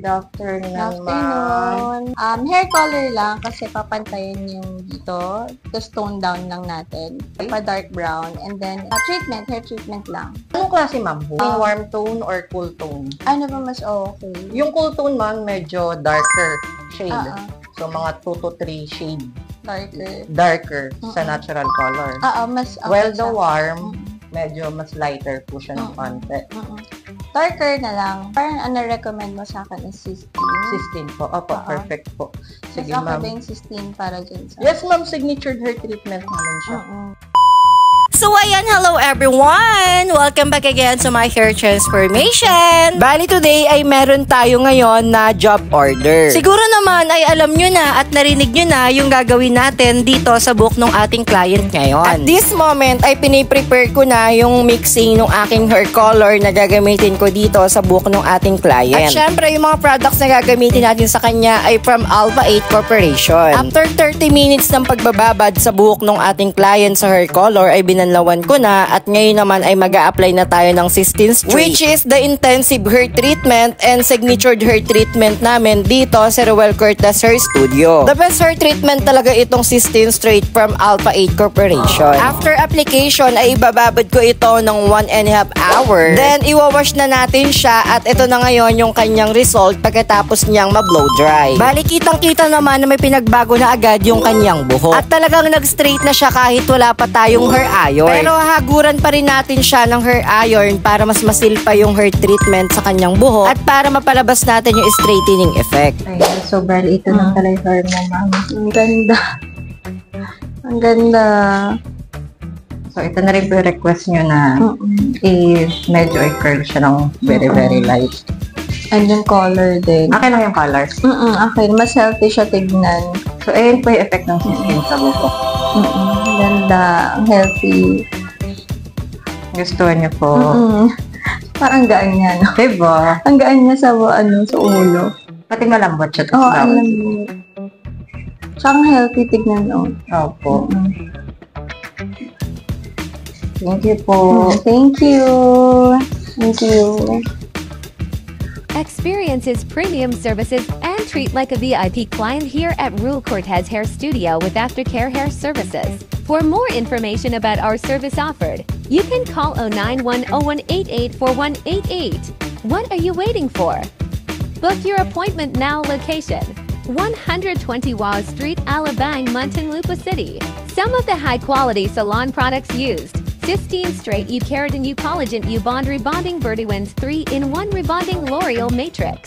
Good afternoon, Good ma'am. afternoon. Hair color lang kasi papantayin yung dito. Tapos tone down lang natin. Pa-dark brown. And then, hair treatment lang. Anong klase, ma'am? Warm tone or cool tone? Ano ba mas okay? Yung cool tone, ma'am, medyo darker shade. Oo. So, mga 2 to 3 shade Darker. sa natural color. Mas okay Well, the siya. warm, medyo mas lighter po siya ng konti. Darker na lang. Parang recommend mo sa akin is 16. 16 po. Opo, perfect po. Sige, Mas okay ma'am. ba yung 16 para dyan sa... Yes, ma'am. Signature hair treatment namin siya. So ayan, hello everyone! Welcome back again to my hair transformation! Bali today ay meron tayo ngayon na job order. Siguro naman ay alam nyo na at narinig nyo na yung gagawin natin dito sa book ng ating client ngayon. At this moment ay piniprepare ko na yung mixing ng aking hair color na gagamitin ko dito sa book ng ating client. At syempre yung mga products na gagamitin natin sa kanya ay from Alpha 8 Corporation. After 30 minutes ng pagbababad sa buhok ng ating client sa hair color ay binanlawan ko na at ngayon naman ay mag-a-apply na tayo ng Sistine Straight, which is the intensive hair treatment and signature hair treatment namin dito sa Ruel Cortez Hair Studio. The best hair treatment talaga itong Sistine Straight from Alpha 8 Corporation. After application ay ibababad ko ito ng 1.5 hour. Then iwawash na natin siya at ito na ngayon yung kanyang result pagkatapos niyang ma-blow dry. Bali kitang-kita naman na may pinagbago na agad yung kanyang buhok. At talagang nag-straight na siya kahit wala pa tayong hair iron. Pero haguran pa rin natin siya ng hair iron para mas masil pa yung hair treatment sa kanyang buhok at para mapalabas natin yung straightening effect. Ayan, so bali ito na pala yung hair mo, ma'am. Ang ganda. Ang ganda. So, ito na rin po yung request nyo na medyo i-curl siya ng very, very light. And yung color din. Okay lang yung colors. Okay, mas healthy siya tignan. So, ayun po yung effect ng skin sa buhok. Ganda. Ang healthy. Gustuhan niyo po. Parang gaan niya, no? Diba? Ang gaan niya sa, sa ulo. Pati malambot siya. Oo, alam mo. Tsaka ang healthy tignan, no? Opo. Thank you po. Thank you. Thank you. Experience his premium services and treat like a VIP client here at Ruel Cortez Hair Studio with aftercare hair services. For more information about our service offered, you can call 091-0188-4188. What are you waiting for? Book your appointment now. Location 120 Wall Street, Alabang, Muntinlupa City. Some of the high-quality salon products used: Sistine Straight U Keratin U Collagen U Bond Rebonding Verdiwins 3-in-1 Rebonding L'Oreal Matrix.